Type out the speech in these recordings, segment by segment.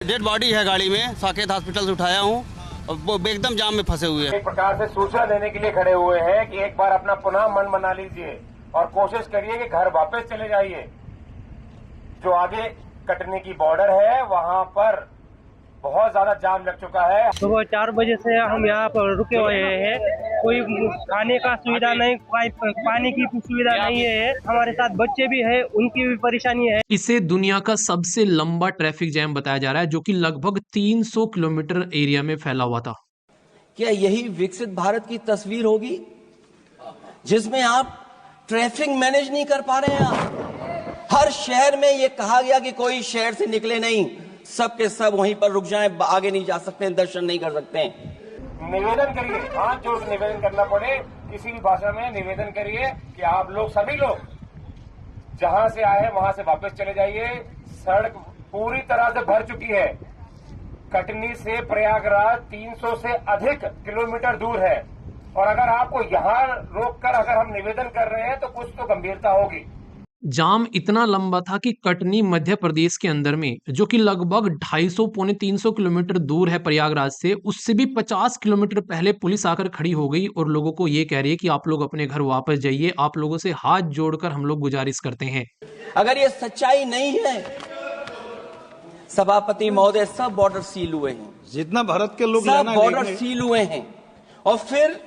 Dead body है गाड़ी में, साकेत हॉस्पिटल से उठाया हूँ और वो एकदम जाम में फंसे हुए हैं। एक प्रकार से सूचना देने के लिए खड़े हुए हैं कि एक बार अपना पुनः मन बना लीजिए और कोशिश करिए कि घर वापस चले जाइए। जो आगे कटनी की बॉर्डर है वहां पर बहुत ज्यादा जाम लग चुका है। सुबह 4 बजे से हम यहाँ पर रुके हुए हैं। कोई खाने का सुविधा नहीं, पानी की सुविधा नहीं है। हमारे साथ बच्चे भी है, उनकी भी परेशानी है। इसे दुनिया का सबसे लंबा ट्रैफिक जैम बताया जा रहा है, जो कि लगभग 300 किलोमीटर एरिया में फैला हुआ था। क्या यही विकसित भारत की तस्वीर होगी, जिसमें आप ट्रैफिक मैनेज नहीं कर पा रहे हैं? आप हर शहर में ये कहा गया कि कोई शहर से निकले नहीं, सब के सब वहीं पर रुक जाएं, आगे नहीं जा सकते, दर्शन नहीं कर सकते। निवेदन करिए, हाथ जोड़ के निवेदन करना पड़े, किसी भी भाषा में निवेदन करिए कि आप लोग सभी लोग जहां से आए हैं वहां से वापस चले जाइए। सड़क पूरी तरह से भर चुकी है। कटनी से प्रयागराज 300 से अधिक किलोमीटर दूर है और अगर आपको यहाँ रोककर अगर हम निवेदन कर रहे हैं तो कुछ तो गंभीरता होगी। जाम इतना लंबा था कि कटनी मध्य प्रदेश के अंदर में, जो कि लगभग 250 पौने 300 किलोमीटर दूर है प्रयागराज से, उससे भी 50 किलोमीटर पहले पुलिस आकर खड़ी हो गई और लोगों को ये कह रही है कि आप लोग अपने घर वापस जाइए। आप लोगों से हाथ जोड़कर हम लोग गुजारिश करते हैं। अगर ये सच्चाई नहीं है, सभापति महोदय, सब बॉर्डर सील हुए हैं, जितना भारत के लोग सब बॉर्डर सील हुए हैं, और फिर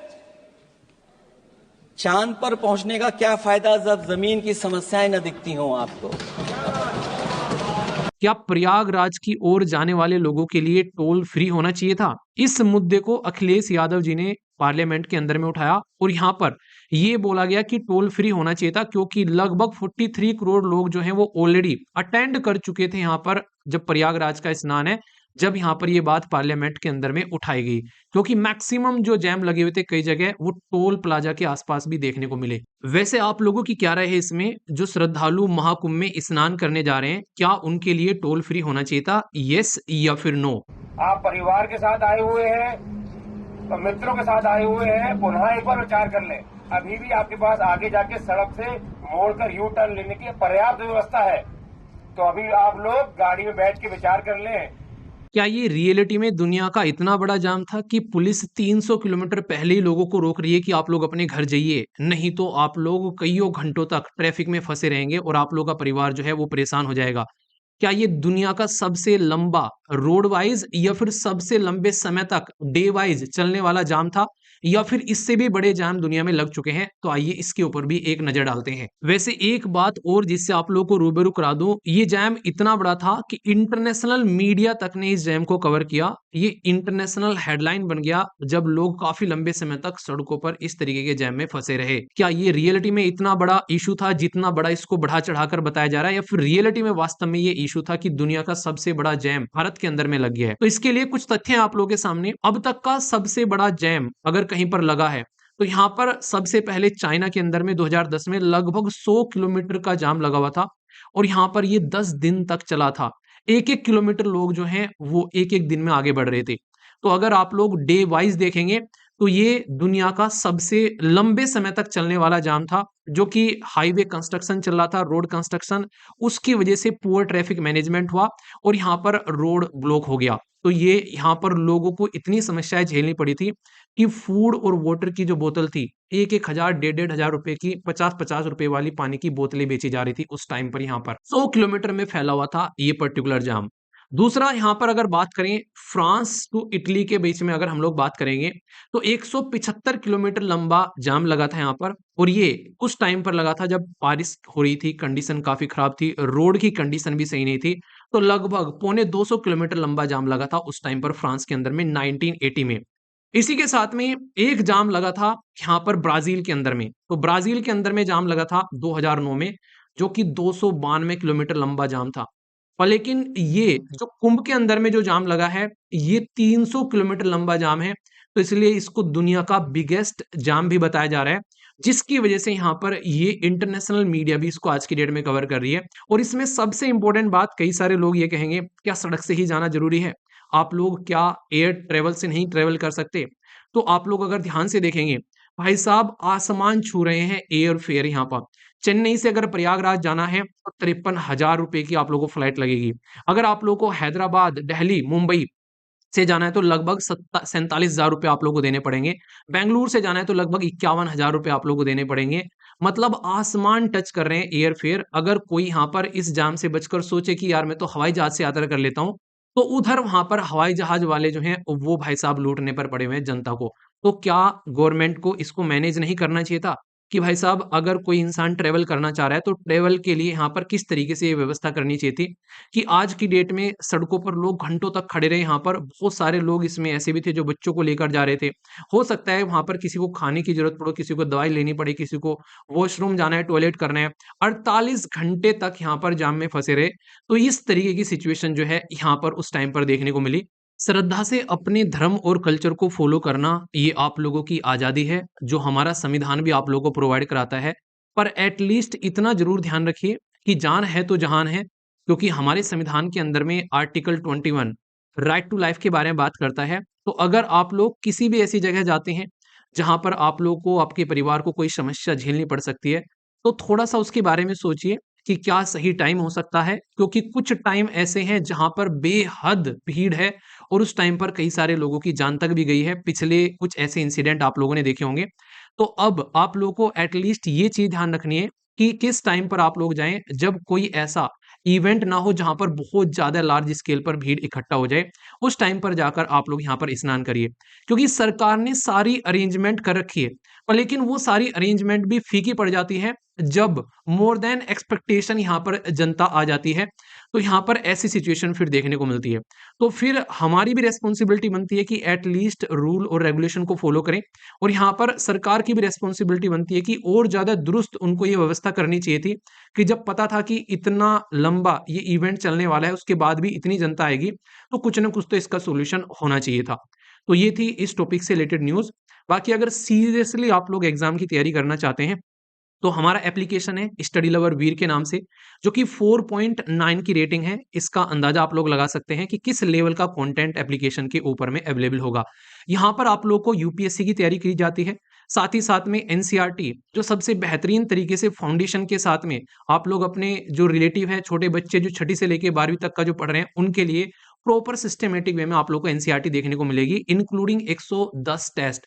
चांद पर पहुंचने का क्या फायदा जब जमीन की समस्याएं न दिखती हों आपको? क्या प्रयागराज की ओर जाने वाले लोगों के लिए टोल फ्री होना चाहिए था? इस मुद्दे को अखिलेश यादव जी ने पार्लियामेंट के अंदर में उठाया और यहाँ पर ये बोला गया कि टोल फ्री होना चाहिए था, क्योंकि लगभग 43 करोड़ लोग जो हैं वो ऑलरेडी अटेंड कर चुके थे यहाँ पर, जब प्रयागराज का स्नान है, जब यहाँ पर ये बात पार्लियामेंट के अंदर में उठाई गई। क्योंकि मैक्सिमम जो जैम लगे हुए थे कई जगह, वो टोल प्लाजा के आसपास भी देखने को मिले। वैसे आप लोगों की क्या राय है इसमें? जो श्रद्धालु महाकुंभ में स्नान करने जा रहे हैं, क्या उनके लिए टोल फ्री होना चाहिए था? यस या फिर नो? आप परिवार के साथ आए हुए हैं तो मित्रों के साथ आए हुए हैं, पुनः एक बार विचार कर लें। अभी भी आपके पास आगे जाके सड़क से मोड़कर यू टर्न लेने की पर्याप्त व्यवस्था है, तो अभी आप लोग गाड़ी में बैठ के विचार कर लें। क्या ये रियलिटी में दुनिया का इतना बड़ा जाम था कि पुलिस 300 किलोमीटर पहले ही लोगों को रोक रही है कि आप लोग अपने घर जाइए, नहीं तो आप लोग कईयों घंटों तक ट्रैफिक में फंसे रहेंगे और आप लोग का परिवार जो है वो परेशान हो जाएगा? क्या ये दुनिया का सबसे लंबा रोड वाइज या फिर सबसे लंबे समय तक डे वाइज चलने वाला जाम था, या फिर इससे भी बड़े जाम दुनिया में लग चुके हैं? तो आइए इसके ऊपर भी एक नजर डालते हैं। वैसे एक बात और जिससे आप लोगों को रूबरू करा दूं, ये जैम इतना बड़ा था कि इंटरनेशनल मीडिया तक ने इस जैम को कवर किया। ये इंटरनेशनल हेडलाइन बन गया जब लोग काफी लंबे समय तक सड़कों पर इस तरीके के जैम में फंसे रहे। क्या ये रियलिटी में इतना बड़ा इशू था जितना बड़ा इसको बढ़ा चढ़ाकर बताया जा रहा है, या फिर रियलिटी में वास्तव में ये इशू था कि दुनिया का सबसे बड़ा जैम भारत के अंदर में लग गया है? तो इसके लिए कुछ तथ्य हैं आप लोगों के सामने। अब तक का सबसे बड़ा जैम अगर कहीं पर लगा है तो यहाँ पर सबसे पहले चाइना के अंदर में 2010 में लगभग 100 किलोमीटर का जाम लगा हुआ था और यहाँ पर ये 10 दिन तक चला था। एक एक किलोमीटर लोग जो हैं वो एक एक दिन में आगे बढ़ रहे थे। तो अगर आप लोग डे वाइज देखेंगे तो ये दुनिया का सबसे लंबे समय तक चलने वाला जाम था, जो कि हाईवे कंस्ट्रक्शन चल रहा था, रोड कंस्ट्रक्शन, उसकी वजह से पुअर ट्रैफिक मैनेजमेंट हुआ और यहाँ पर रोड ब्लॉक हो गया। तो ये यहाँ पर लोगों को इतनी समस्याएं झेलनी पड़ी थी कि फूड और वाटर की जो बोतल थी, 1,000 डेढ़ हजार रुपए की 50-50 रुपए वाली पानी की बोतलें बेची जा रही थी उस टाइम पर। यहाँ पर 100 किलोमीटर में फैला हुआ था ये पर्टिकुलर जाम। दूसरा, यहाँ पर अगर बात करें फ्रांस टू इटली के बीच में अगर हम लोग बात करेंगे तो 175 किलोमीटर लंबा जाम लगा था यहाँ पर, और ये उस टाइम पर लगा था जब बारिश हो रही थी, कंडीशन काफी खराब थी, रोड की कंडीशन भी सही नहीं थी। तो लगभग पौने 200 किलोमीटर लंबा जाम लगा था उस टाइम पर फ्रांस के अंदर में 1980 में। इसी के साथ में एक जाम लगा था यहाँ पर ब्राजील के अंदर में। तो ब्राजील के अंदर में जाम लगा था 2009 में, जो कि 292 किलोमीटर लंबा जाम था। पर लेकिन ये जो कुंभ के अंदर में जो जाम लगा है, ये 300 किलोमीटर लंबा जाम है। तो इसलिए इसको दुनिया का बिगेस्ट जाम भी बताया जा रहा है, जिसकी वजह से यहाँ पर ये इंटरनेशनल मीडिया भी इसको आज की डेट में कवर कर रही है। और इसमें सबसे इंपॉर्टेंट बात, कई सारे लोग ये कहेंगे क्या सड़क से ही जाना जरूरी है? आप लोग क्या एयर ट्रेवल से नहीं ट्रेवल कर सकते? तो आप लोग अगर ध्यान से देखेंगे, भाई साहब आसमान छू रहे हैं एयर फेयर यहाँ पर, चेन्नई से अगर प्रयागराज जाना है तो 53,000 रुपए की आप लोगों को फ्लाइट लगेगी। अगर आप लोगों को हैदराबाद, दिल्ली, मुंबई से जाना है तो लगभग 47,000 रुपए आप लोगों को देने पड़ेंगे। बेंगलुरु से जाना है तो लगभग 51,000 रुपए आप लोगों को देने पड़ेंगे। मतलब आसमान टच कर रहे हैं एयर फेयर। अगर कोई यहाँ पर इस जाम से बचकर सोचे कि यार मैं तो हवाई जहाज से यात्रा कर लेता हूँ, तो उधर वहां पर हवाई जहाज वाले जो हैं वो भाई साहब लूटने पर पड़े हुए हैं जनता को। तो क्या गवर्नमेंट को इसको मैनेज नहीं करना चाहिए था कि भाई साहब अगर कोई इंसान ट्रेवल करना चाह रहा है तो ट्रेवल के लिए यहाँ पर किस तरीके से ये व्यवस्था करनी चाहिए थी कि आज की डेट में सड़कों पर लोग घंटों तक खड़े रहे। यहाँ पर बहुत सारे लोग इसमें ऐसे भी थे जो बच्चों को लेकर जा रहे थे। हो सकता है वहां पर किसी को खाने की जरूरत पड़े, किसी को दवाई लेनी पड़े, किसी को वॉशरूम जाना है, टॉयलेट करना है। 48 घंटे तक यहाँ पर जाम में फंसे रहे। तो इस तरीके की सिचुएशन जो है यहाँ पर उस टाइम पर देखने को मिली। श्रद्धा से अपने धर्म और कल्चर को फॉलो करना ये आप लोगों की आजादी है, जो हमारा संविधान भी आप लोगों को प्रोवाइड कराता है। पर एटलीस्ट इतना जरूर ध्यान रखिए कि जान है तो जहान है, क्योंकि हमारे संविधान के अंदर में आर्टिकल 21 राइट टू लाइफ के बारे में बात करता है। तो अगर आप लोग किसी भी ऐसी जगह जाते हैं जहां पर आप लोगों को, आपके परिवार को कोई समस्या झेलनी पड़ सकती है, तो थोड़ा सा उसके बारे में सोचिए कि क्या सही टाइम हो सकता है, क्योंकि कुछ टाइम ऐसे हैं जहां पर बेहद भीड़ है और उस टाइम पर कई सारे लोगों की जान तक भी गई है। पिछले कुछ ऐसे इंसिडेंट आप लोगों ने देखे होंगे। तो अब आप लोगों को एटलीस्ट ये चीज ध्यान रखनी है कि किस टाइम पर आप लोग जाएं जब कोई ऐसा इवेंट ना हो जहां पर बहुत ज्यादा लार्ज स्केल पर भीड़ इकट्ठा हो जाए। उस टाइम पर जाकर आप लोग यहाँ पर स्नान करिए, क्योंकि सरकार ने सारी अरेंजमेंट कर रखी है। पर लेकिन वो सारी अरेंजमेंट भी फीकी पड़ जाती है जब मोर देन एक्सपेक्टेशन यहाँ पर जनता आ जाती है। तो यहाँ पर ऐसी सिचुएशन फिर देखने को मिलती है। तो फिर हमारी भी रेस्पॉन्सिबिलिटी बनती है कि एटलीस्ट रूल और रेगुलेशन को फॉलो करें, और यहाँ पर सरकार की भी रेस्पॉन्सिबिलिटी बनती है कि और ज्यादा दुरुस्त उनको ये व्यवस्था करनी चाहिए थी कि जब पता था कि इतना लंबा ये इवेंट चलने वाला है उसके बाद भी इतनी जनता आएगी, तो कुछ ना कुछ तो इसका सोल्यूशन होना चाहिए था। तो ये थी इस टॉपिक से रिलेटेड न्यूज। बाकी अगर सीरियसली आप लोग एग्जाम की तैयारी करना चाहते हैं तो हमारा एप्लीकेशन है स्टडी लवर वीर के नाम से, जो कि 4.9 की रेटिंग है। इसका अंदाजा आप लोग लगा सकते हैं कि किस लेवल का कंटेंट एप्लीकेशन के ऊपर में अवेलेबल होगा। यहाँ पर आप लोग को यूपीएससी की तैयारी की जाती है, साथ ही साथ में एनसीईआरटी जो सबसे बेहतरीन तरीके से फाउंडेशन के साथ में आप लोग अपने जो रिलेटिव है, छोटे बच्चे जो 6ठी से लेकर 12वीं तक का जो पढ़ रहे हैं, उनके लिए प्रॉपर सिस्टमेटिक वे में आप लोग को एनसीईआरटी देखने को मिलेगी, इंक्लूडिंग 110 टेस्ट।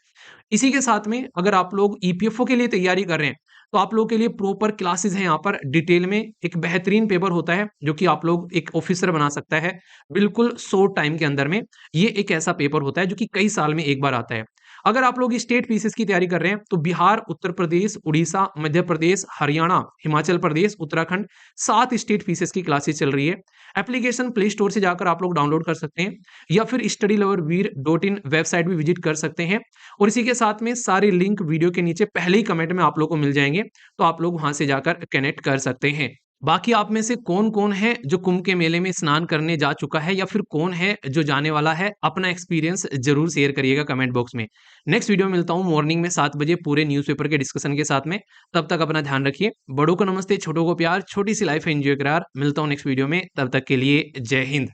इसी के साथ में अगर आप लोग ईपीएफओ के लिए तैयारी कर रहे हैं तो आप लोगों के लिए प्रॉपर क्लासेस हैं। यहाँ पर डिटेल में एक बेहतरीन पेपर होता है जो कि आप लोग एक ऑफिसर बना सकता है बिल्कुल शॉर्ट टाइम के अंदर में। ये एक ऐसा पेपर होता है जो कि कई साल में एक बार आता है। अगर आप लोग स्टेट पीसीएस की तैयारी कर रहे हैं तो बिहार, उत्तर प्रदेश, उड़ीसा, मध्य प्रदेश, हरियाणा, हिमाचल प्रदेश, उत्तराखंड 7 स्टेट पीसीएस की क्लासेस चल रही है। एप्लीकेशन प्ले स्टोर से जाकर आप लोग डाउनलोड कर सकते हैं या फिर studyloverveer.in वेबसाइट भी विजिट कर सकते हैं, और इसी के साथ में सारे लिंक वीडियो के नीचे पहले ही कमेंट में आप लोग को मिल जाएंगे, तो आप लोग वहां से जाकर कनेक्ट कर सकते हैं। बाकी आप में से कौन कौन है जो कुंभ के मेले में स्नान करने जा चुका है या फिर कौन है जो जाने वाला है, अपना एक्सपीरियंस जरूर शेयर करिएगा कमेंट बॉक्स में। नेक्स्ट वीडियो में मिलता हूं मॉर्निंग में 7 बजे पूरे न्यूज़पेपर के डिस्कशन के साथ में। तब तक अपना ध्यान रखिए। बड़ों को नमस्ते, छोटों को प्यार, छोटी सी लाइफ एंजॉय करार। मिलता हूं नेक्स्ट वीडियो में, तब तक के लिए जय हिंद।